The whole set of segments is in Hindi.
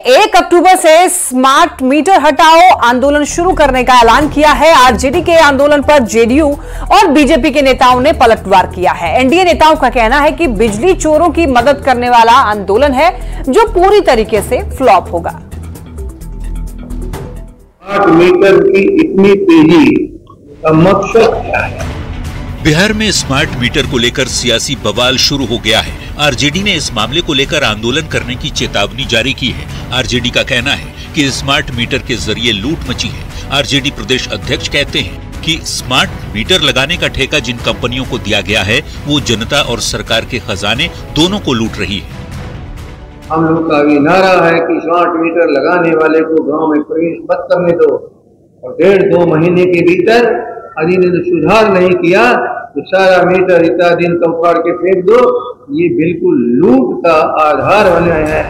1 अक्टूबर से स्मार्ट मीटर हटाओ आंदोलन शुरू करने का ऐलान किया है। आरजेडी के आंदोलन पर जेडीयू और बीजेपी के नेताओं ने पलटवार किया है। एनडीए नेताओं का कहना है कि बिजली चोरों की मदद करने वाला आंदोलन है जो पूरी तरीके से फ्लॉप होगा। स्मार्ट मीटर की इतनी तेजी का मकसद क्या है? बिहार में स्मार्ट मीटर को लेकर सियासी बवाल शुरू हो गया है। आरजेडी ने इस मामले को लेकर आंदोलन करने की चेतावनी जारी की है। आरजेडी का कहना है कि स्मार्ट मीटर के जरिए लूट मची है। आरजेडी प्रदेश अध्यक्ष कहते हैं कि स्मार्ट मीटर लगाने का ठेका जिन कंपनियों को दिया गया है वो जनता और सरकार के खजाने दोनों को लूट रही है। हम लोग का भी नारा है कि स्मार्ट मीटर लगाने वाले को गांव में प्रवेश मत करने दो और 1.5-2 महीने के भीतर यदि इन्होंने सुधार नहीं किया तो सारा मीटर इतना दिन कम फाड़ के फेंक दो। ये बिल्कुल लूट का आधार बने हैं।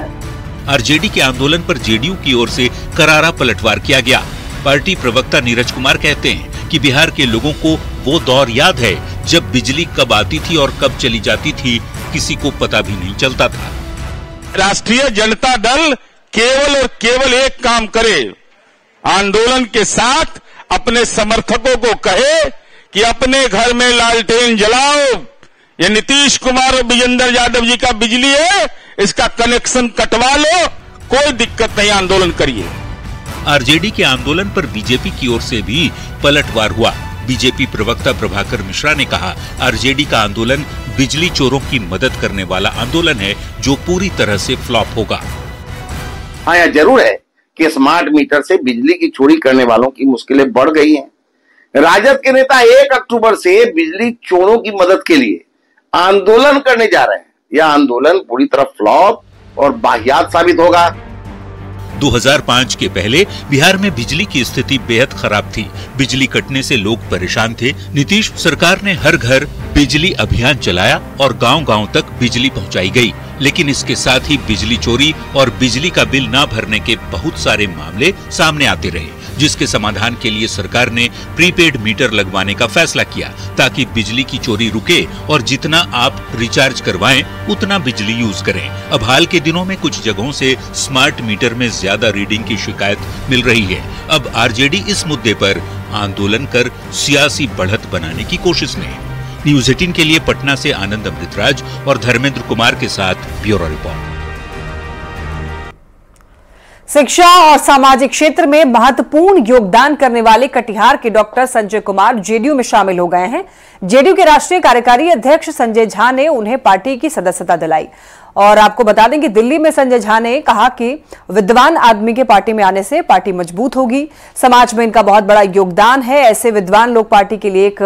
आरजेडी के आंदोलन पर जेडीयू की ओर से करारा पलटवार किया गया। पार्टी प्रवक्ता नीरज कुमार कहते हैं कि बिहार के लोगों को वो दौर याद है जब बिजली कब आती थी और कब चली जाती थी किसी को पता भी नहीं चलता था। राष्ट्रीय जनता दल केवल और केवल एक काम करे, आंदोलन के साथ अपने समर्थकों को कहे कि अपने घर में लालटेन जलाओ। ये नीतीश कुमार और विजेंद्र यादव जी का बिजली है, इसका कनेक्शन कटवा लो, कोई दिक्कत नहीं, आंदोलन करिए। आरजेडी के आंदोलन पर बीजेपी की ओर से भी पलटवार हुआ। बीजेपी प्रवक्ता प्रभाकर मिश्रा ने कहा, आरजेडी का आंदोलन बिजली चोरों की मदद करने वाला आंदोलन है जो पूरी तरह से फ्लॉप होगा। हाँ, यह जरूर है कि स्मार्ट मीटर से बिजली की चोरी करने वालों की मुश्किलें बढ़ गई हैं। राजद के नेता 1 अक्टूबर से बिजली चोरों की मदद के लिए आंदोलन करने जा रहे हैं। यह आंदोलन पूरी तरह फ्लॉप और वाहियात साबित होगा। 2005 के पहले बिहार में बिजली की स्थिति बेहद खराब थी। बिजली कटने से लोग परेशान थे। नीतीश सरकार ने हर घर बिजली अभियान चलाया और गांव-गांव तक बिजली पहुंचाई गई। लेकिन इसके साथ ही बिजली चोरी और बिजली का बिल न भरने के बहुत सारे मामले सामने आते रहे, जिसके समाधान के लिए सरकार ने प्रीपेड मीटर लगवाने का फैसला किया ताकि बिजली की चोरी रुके और जितना आप रिचार्ज करवाएं उतना बिजली यूज करें। अब हाल के दिनों में कुछ जगहों से स्मार्ट मीटर में ज्यादा रीडिंग की शिकायत मिल रही है। अब आरजेडी इस मुद्दे पर आंदोलन कर सियासी बढ़त बनाने की कोशिश में है। न्यूज़ 18 के लिए पटना से आनंद अमृतराज और धर्मेंद्र कुमार के साथ ब्यूरो रिपोर्ट। शिक्षा और सामाजिक क्षेत्र में महत्वपूर्ण योगदान करने वाले कटिहार के डॉक्टर संजय कुमार जेडीयू में शामिल हो गए हैं। जेडीयू के राष्ट्रीय कार्यकारी अध्यक्ष संजय झा ने उन्हें पार्टी की सदस्यता दिलाई। और आपको बता दें कि दिल्ली में संजय झा ने कहा कि विद्वान आदमी के पार्टी में आने से पार्टी मजबूत होगी। समाज में इनका बहुत बड़ा योगदान है। ऐसे विद्वान लोग पार्टी के लिए एक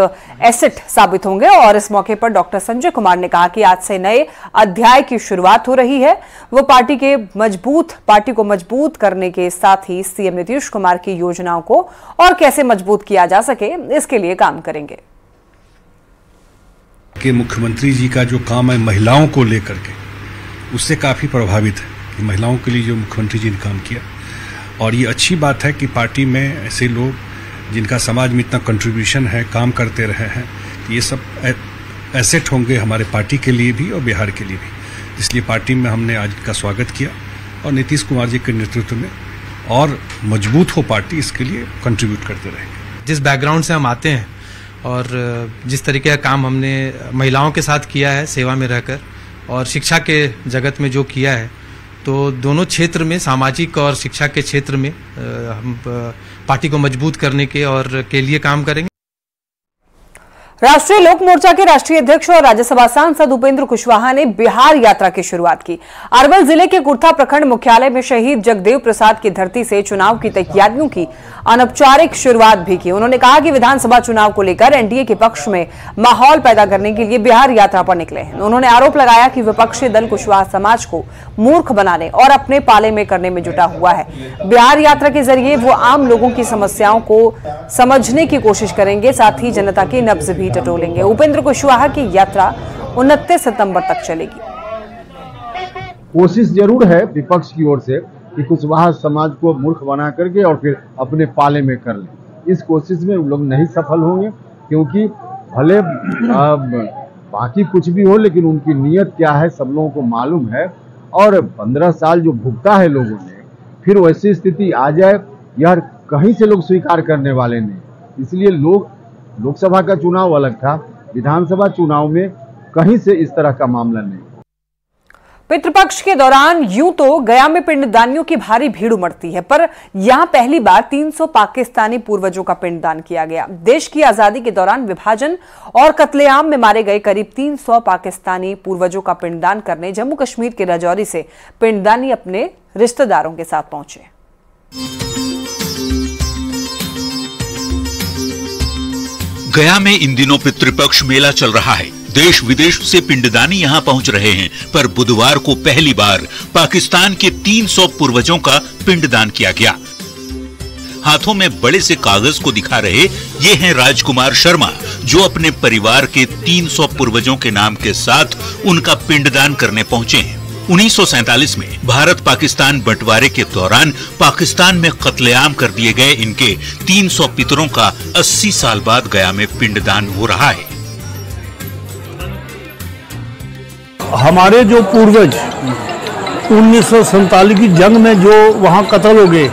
एसेट साबित होंगे। और इस मौके पर डॉक्टर संजय कुमार ने कहा कि आज से नए अध्याय की शुरुआत हो रही है। वो पार्टी को मजबूत करने के साथ ही सीएम नीतीश कुमार की योजनाओं को और कैसे मजबूत किया जा सके इसके लिए काम करेंगे। कि मुख्यमंत्री जी का जो काम है महिलाओं को लेकर के, उससे काफ़ी प्रभावित है कि महिलाओं के लिए जो मुख्यमंत्री जी ने काम किया। और ये अच्छी बात है कि पार्टी में ऐसे लोग जिनका समाज में इतना कंट्रीब्यूशन है, काम करते रहे हैं, तो ये सब एसेट होंगे हमारे पार्टी के लिए भी और बिहार के लिए भी। इसलिए पार्टी में हमने आज का स्वागत किया और नीतीश कुमार जी के नेतृत्व में और मजबूत हो पार्टी, इसके लिए कंट्रीब्यूट करते रहेंगे। जिस बैकग्राउंड से हम आते हैं और जिस तरीके का काम हमने महिलाओं के साथ किया है सेवा में रहकर, और शिक्षा के जगत में जो किया है, तो दोनों क्षेत्र में, सामाजिक और शिक्षा के क्षेत्र में हम पार्टी को मजबूत करने के लिए काम करेंगे। राष्ट्रीय लोक मोर्चा के राष्ट्रीय अध्यक्ष और राज्यसभा सांसद उपेंद्र कुशवाहा ने बिहार यात्रा की शुरुआत की। अरवल जिले के कुर्था प्रखंड मुख्यालय में शहीद जगदेव प्रसाद की धरती से चुनाव की तैयारियों की अनौपचारिक शुरुआत भी की। उन्होंने कहा कि विधानसभा चुनाव को लेकर एनडीए के पक्ष में माहौल पैदा करने के लिए बिहार यात्रा पर निकले हैं। उन्होंने आरोप लगाया कि विपक्षी दल कुशवाहा समाज को मूर्ख बनाने और अपने पाले में करने में जुटा हुआ है। बिहार यात्रा के जरिए वो आम लोगों की समस्याओं को समझने की कोशिश करेंगे, साथ ही जनता की नब्ज भी टटोलेंगे। उपेंद्र कुशवाहा की यात्रा 29 सितंबर तक चलेगी। कोशिश जरूर है विपक्ष की ओर से कि कुशवाहा समाज को मूर्ख बना करके और फिर अपने पाले में कर ले। इस कोशिश में लोग नहीं सफल होंगे, क्योंकि भले बाकी कुछ भी हो, लेकिन उनकी नीयत क्या है सब लोगों को मालूम है। और 15 साल जो भुगता है लोगों ने, फिर वैसी स्थिति आ जाए, यह कहीं से लोग स्वीकार करने वाले नहीं। इसलिए लोकसभा का चुनाव अलग था, विधानसभा चुनाव में कहीं से इस तरह का मामला नहीं। पितृपक्ष के दौरान यूं तो गया में पिंडदानियों की भारी भीड़ उमड़ती है, पर यहां पहली बार 300 पाकिस्तानी पूर्वजों का पिंडदान किया गया। देश की आजादी के दौरान विभाजन और कत्लेआम में मारे गए करीब 300 पाकिस्तानी पूर्वजों का पिंडदान करने जम्मू कश्मीर के राजौरी से पिंडदानी अपने रिश्तेदारों के साथ पहुंचे। गया में इन दिनों पितृपक्ष मेला चल रहा है। देश विदेश से पिंडदानी यहां पहुंच रहे हैं, पर बुधवार को पहली बार पाकिस्तान के 300 पूर्वजों का पिंडदान किया गया। हाथों में बड़े से कागज को दिखा रहे ये हैं राजकुमार शर्मा, जो अपने परिवार के 300 पूर्वजों के नाम के साथ उनका पिंडदान करने पहुंचे हैं। 1947 में भारत पाकिस्तान बंटवारे के दौरान पाकिस्तान में कत्लेआम कर दिए गए इनके 300 पितरों का 80 साल बाद गया में पिंडदान हो रहा है। हमारे जो पूर्वज 1947 की जंग में जो वहाँ कत्ल हो गए,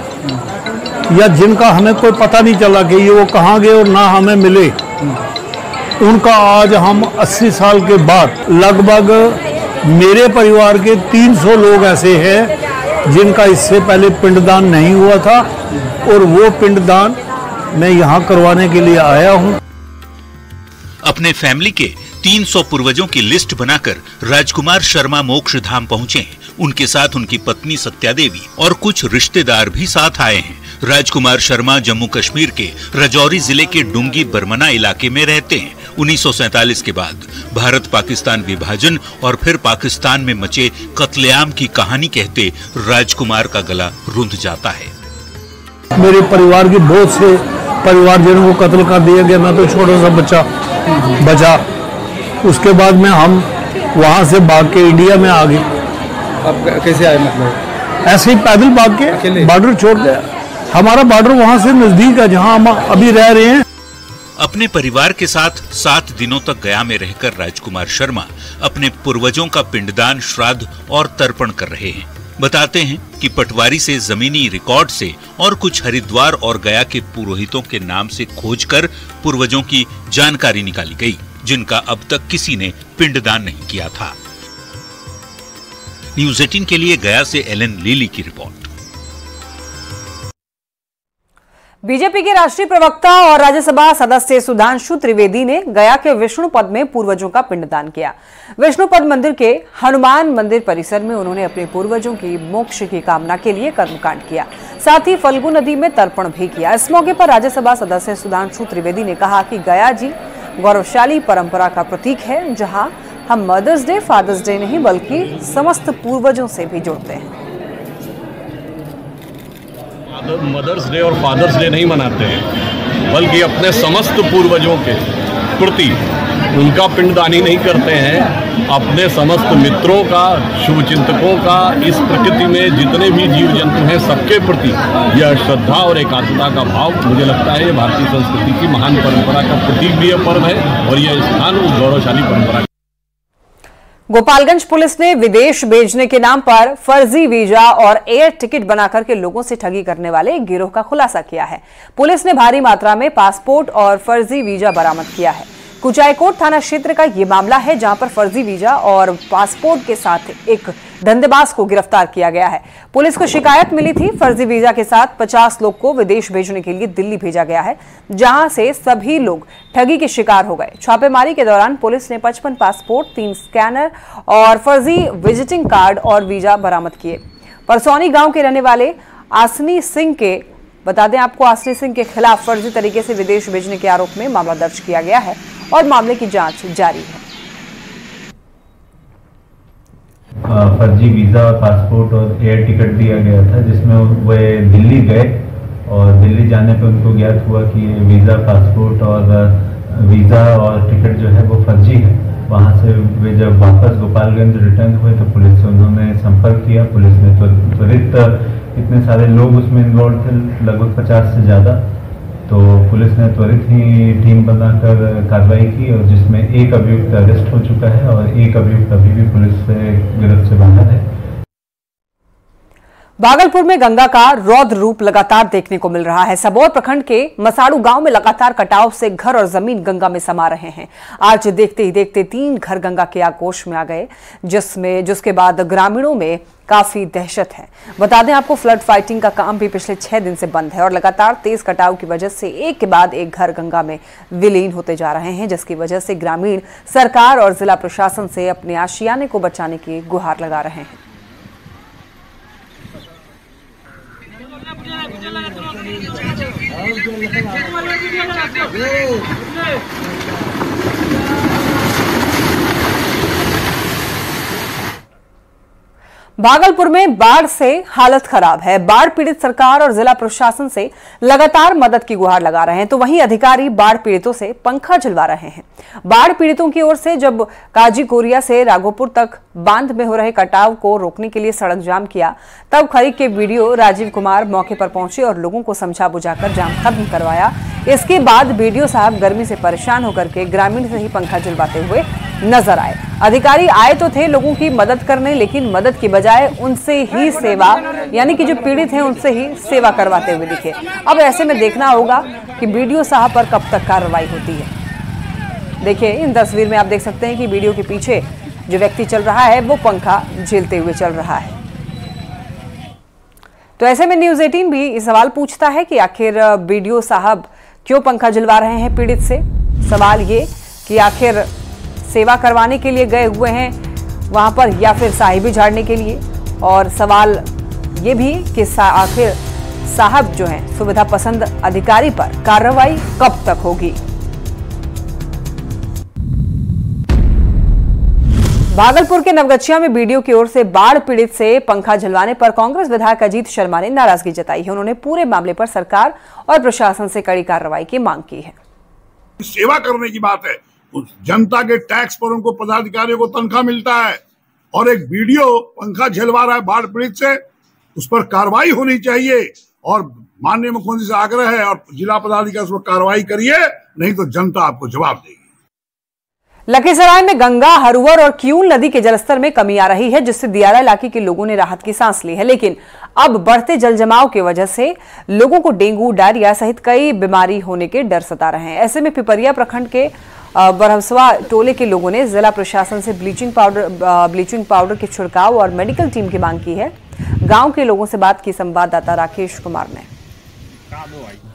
या जिनका हमें कोई पता नहीं चला कि ये वो कहाँ गए और ना हमें मिले, उनका आज हम 80 साल के बाद लगभग मेरे परिवार के 300 लोग ऐसे हैं जिनका इससे पहले पिंडदान नहीं हुआ था, और वो पिंडदान मैं यहाँ करवाने के लिए आया हूँ। अपने फैमिली के 300 पूर्वजों की लिस्ट बनाकर राजकुमार शर्मा मोक्ष धाम पहुंचे हैं। उनके साथ उनकी पत्नी सत्या देवी और कुछ रिश्तेदार भी साथ आए हैं। राजकुमार शर्मा जम्मू कश्मीर के राजौरी जिले के डुंगी बरमना इलाके में रहते हैं। 1947 के बाद भारत पाकिस्तान विभाजन और फिर पाकिस्तान में मचे कत्लेआम की कहानी कहते राजकुमार का गला रुंध जाता है। मेरे परिवार के बहुत से परिवारजनों को कत्ल कर दिया गया, मैं तो छोटा सा बच्चा बचा। उसके बाद में हम वहाँ से भाग के इंडिया में आ गए। अब कैसे आए? मतलब ऐसे ही पैदल भाग के बॉर्डर छोड़ दिया। हमारा बॉर्डर वहाँ से नजदीक है जहाँ हम अभी रह रहे हैं। अपने परिवार के साथ 7 दिनों तक गया में रहकर राजकुमार शर्मा अपने पूर्वजों का पिंडदान, श्राद्ध और तर्पण कर रहे हैं। बताते हैं कि पटवारी से जमीनी रिकॉर्ड से और कुछ हरिद्वार और गया के पुरोहितों के नाम से खोजकर पूर्वजों की जानकारी निकाली गई, जिनका अब तक किसी ने पिंडदान नहीं किया था। न्यूज़ 18 के लिए गया से एलन लीली की रिपोर्ट। बीजेपी के राष्ट्रीय प्रवक्ता और राज्यसभा सदस्य सुधांशु त्रिवेदी ने गया के विष्णुपद में पूर्वजों का पिंडदान किया। विष्णुपद मंदिर के हनुमान मंदिर परिसर में उन्होंने अपने पूर्वजों की मोक्ष की कामना के लिए कर्मकांड किया, साथ ही फल्गु नदी में तर्पण भी किया। इस मौके पर राज्यसभा सदस्य सुधांशु त्रिवेदी ने कहा कि गया जी गौरवशाली परंपरा का प्रतीक है, जहां हम मदर्स डे, फादर्स डे नहीं बल्कि समस्त पूर्वजों से भी जुड़ते हैं। मदर्स डे और फादर्स डे नहीं मनाते हैं, बल्कि अपने समस्त पूर्वजों के प्रति उनका पिंडदानी नहीं करते हैं। अपने समस्त मित्रों का, शुभचिंतकों का, इस प्रकृति में जितने भी जीव जंतु हैं सबके प्रति यह श्रद्धा और एकात्मता का भाव, मुझे लगता है ये भारतीय संस्कृति की महान परंपरा का प्रतीक भी यह पर्व है और यह स्थान उस गौरवशाली परंपरा। गोपालगंज पुलिस ने विदेश भेजने के नाम पर फर्जी वीजा और एयर टिकट बनाकर के लोगों से ठगी करने वाले एक गिरोह का खुलासा किया है। पुलिस ने भारी मात्रा में पासपोर्ट और फर्जी वीजा बरामद किया है। कुचायकोट थाना क्षेत्र का ये मामला है, जहां पर फर्जी वीजा और पासपोर्ट के साथ एक धंधेबाज को गिरफ्तार किया गया है। पुलिस को शिकायत मिली थी, फर्जी वीजा के साथ 50 लोग को विदेश भेजने के लिए दिल्ली भेजा गया है, जहां से सभी लोग ठगी के शिकार हो गए। छापेमारी के दौरान पुलिस ने 55 पासपोर्ट, 3 स्कैनर और फर्जी विजिटिंग कार्ड और वीजा बरामद किए। परसौनी गांव के रहने वाले आसनी सिंह के, बता दें आपको, आसनी सिंह के खिलाफ फर्जी तरीके से विदेश भेजने के आरोप में मामला दर्ज किया गया है और मामले की जांच जारी है। फर्जी वीजा, पासपोर्ट और एयर टिकट दिया गया था, जिसमें वे दिल्ली गए और दिल्ली जाने पर उनको ज्ञात हुआ कि वीजा, पासपोर्ट और टिकट जो है वो फर्जी है। वहाँ से वे जब वापस गोपालगंज रिटर्न हुए तो पुलिस से उन्होंने संपर्क किया। पुलिस ने त्वरित, इतने सारे लोग उसमें इन्वॉल्व थे, लगभग 50 से ज़्यादा, तो पुलिस ने त्वरित ही टीम बनाकर कार्रवाई की और जिसमें एक अभियुक्त अरेस्ट हो चुका है और एक अभियुक्त अभी भी पुलिस से गिरफ्त से बाहर है। भागलपुर में गंगा का रौद्र रूप लगातार देखने को मिल रहा है। सबौर प्रखंड के मसाड़ू गांव में लगातार कटाव से घर और जमीन गंगा में समा रहे हैं। आज देखते ही देखते 3 घर गंगा के आगोश में आ गए, जिसके बाद ग्रामीणों में काफी दहशत है। बता दें आपको, फ्लड फाइटिंग का काम भी पिछले 6 दिन से बंद है और लगातार तेज कटाव की वजह से एक के बाद एक घर गंगा में विलीन होते जा रहे हैं, जिसकी वजह से ग्रामीण सरकार और जिला प्रशासन से अपने आशियाने को बचाने की गुहार लगा रहे हैं। भागलपुर में बाढ़ से हालत खराब है। बाढ़ पीड़ित सरकार और जिला प्रशासन से लगातार मदद की गुहार लगा रहे हैं, तो वहीं अधिकारी बाढ़ पीड़ितों से पंखा झलवा रहे हैं। बाढ़ पीड़ितों की ओर से जब काजी कोरिया से राघोपुर तक बांध में हो रहे कटाव को रोकने के लिए सड़क जाम किया, तब खरीक के वीडियो राजीव कुमार मौके पर पहुंचे और लोगों को समझा बुझाकर जाम खत्म करवाया। इसके बाद वीडियो साहब गर्मी से परेशान होकर के ग्रामीण से ही पंखा झलवाते हुए नजर आए। अधिकारी आए तो थे लोगों की मदद करने, लेकिन मदद की बजाय उनसे ही सेवा, यानी कि जो पीड़ित हैं उनसे ही सेवा करवाते हुए दिखे। अब ऐसे में देखना होगा कि वीडियो साहब पर कब तक कार्रवाई होती है। देखिए, इन तस्वीर में आप देख सकते हैं कि वीडियो के पीछे जो व्यक्ति चल रहा है वो पंखा झेलते हुए चल रहा है। तो ऐसे में न्यूज़ 18 भी इस सवाल पूछता है कि आखिर वीडियो साहब क्यों पंखा झलवा रहे हैं पीड़ित से। सवाल ये कि आखिर सेवा करवाने के लिए गए हुए हैं वहां पर या फिर साहिबी झाड़ने के लिए, और सवाल ये भी कि आखिर साहब जो हैं सुविधा पसंद अधिकारी पर कार्रवाई कब तक होगी। भागलपुर के नवगछिया में बीडीओ की ओर से बाढ़ पीड़ित से पंखा झलवाने पर कांग्रेस विधायक अजीत शर्मा ने नाराजगी जताई है। उन्होंने पूरे मामले पर सरकार और प्रशासन से कड़ी कार्रवाई की मांग की है। सेवा करने की बात है, जनता के टैक्स पर उनको पदाधिकारियों को तनख्वाह मिलता है, और एक वीडियो पंखा झलवा रहा है बाढ़ पीड़ित से, उस पर कार्रवाई होनी चाहिए। और माननीय मुख्यमंत्री से आग्रह है और जिला पदाधिकारी उस पर कार्रवाई करिए, नहीं तो जनता आपको जवाब देगी। लखीसराय में गंगा, हरुवर और किऊल नदी के जलस्तर में कमी आ रही है, जिससे दियारा इलाके के लोगों ने राहत की सांस ली है। लेकिन अब बढ़ते जल जमाव की वजह से लोगों को डेंगू, डायरिया सहित कई बीमारी होने के डर सता रहे हैं। ऐसे में पिपरिया प्रखंड के बरहसवा टोले के लोगों ने जिला प्रशासन से ब्लीचिंग पाउडर के छिड़काव और मेडिकल टीम की मांग की है। गांव के लोगों से बात की संवाददाता राकेश कुमार ने।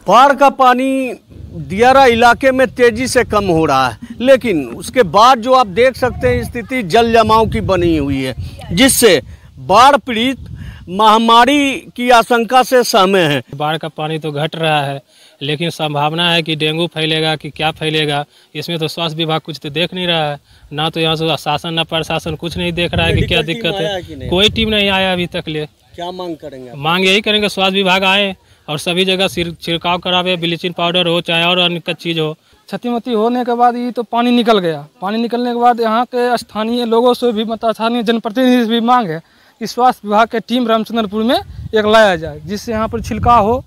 बाढ़ का पानी दियारा इलाके में तेजी से कम हो रहा है, लेकिन उसके बाद जो आप देख सकते हैं स्थिति जल जमाव की बनी हुई है, जिससे बाढ़ पीड़ित महामारी की आशंका से सहमे हैं। बाढ़ का पानी तो घट रहा है, लेकिन संभावना है कि डेंगू फैलेगा कि क्या फैलेगा, इसमें तो स्वास्थ्य विभाग कुछ तो देख नहीं रहा है। ना तो यहाँ से शासन ना प्रशासन कुछ नहीं देख रहा है कि क्या दिक्कत है। कोई टीम नहीं आया अभी तक ले। क्या मांग करेंगे? मांग यही करेंगे स्वास्थ्य विभाग आए और सभी जगह छिड़काव करावे, ब्लीचिंग पाउडर हो चाहे और अन्य चीज हो। क्षतिमती होने के बाद ये तो पानी निकल गया। पानी निकलने के बाद यहाँ के स्थानीय लोगों से भी, मतलब स्थानीय जनप्रतिनिधि से भी मांग है कि स्वास्थ्य विभाग की टीम रामचंद्रपुर में एक लाया जाए, जिससे यहाँ पर छिड़काव हो।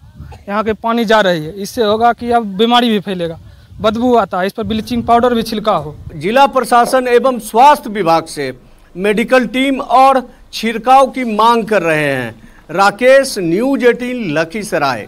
यहाँ के पानी जा रही है, इससे होगा कि अब बीमारी भी फैलेगा, बदबू आता है, इस पर ब्लीचिंग पाउडर भी छिड़काव हो। जिला प्रशासन एवं स्वास्थ्य विभाग से मेडिकल टीम और छिड़काव की मांग कर रहे हैं। राकेश, न्यूज़ 18 लखीसराय।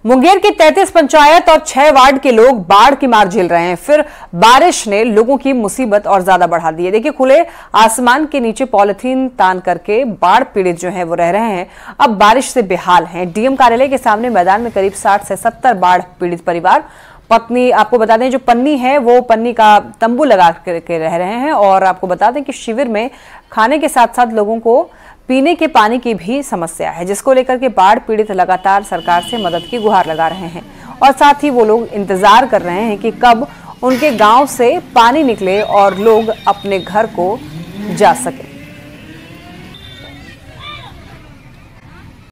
मुंगेर की 33 पंचायत और 6 वार्ड के लोग बाढ़ की मार झेल रहे हैं। फिर बारिश ने लोगों की मुसीबत और ज्यादा बढ़ा दी है। देखिए, खुले आसमान के नीचे पॉलिथीन तान करके बाढ़ पीड़ित जो हैं वो रह रहे हैं। अब बारिश से बेहाल हैं। डीएम कार्यालय के सामने मैदान में करीब 60 से 70 बाढ़ पीड़ित परिवार। पत्नी, आपको बता दें, जो पन्नी है वो पन्नी का तंबू लगा करके रह रहे हैं। और आपको बता दें कि शिविर में खाने के साथ साथ लोगों को पीने के पानी की भी समस्या है, जिसको लेकर के बाढ़ पीड़ित लगातार सरकार से मदद की गुहार लगा रहे हैं। और साथ ही वो लोग इंतजार कर रहे हैं कि कब उनके गांव से पानी निकले और लोग अपने घर को जा सके।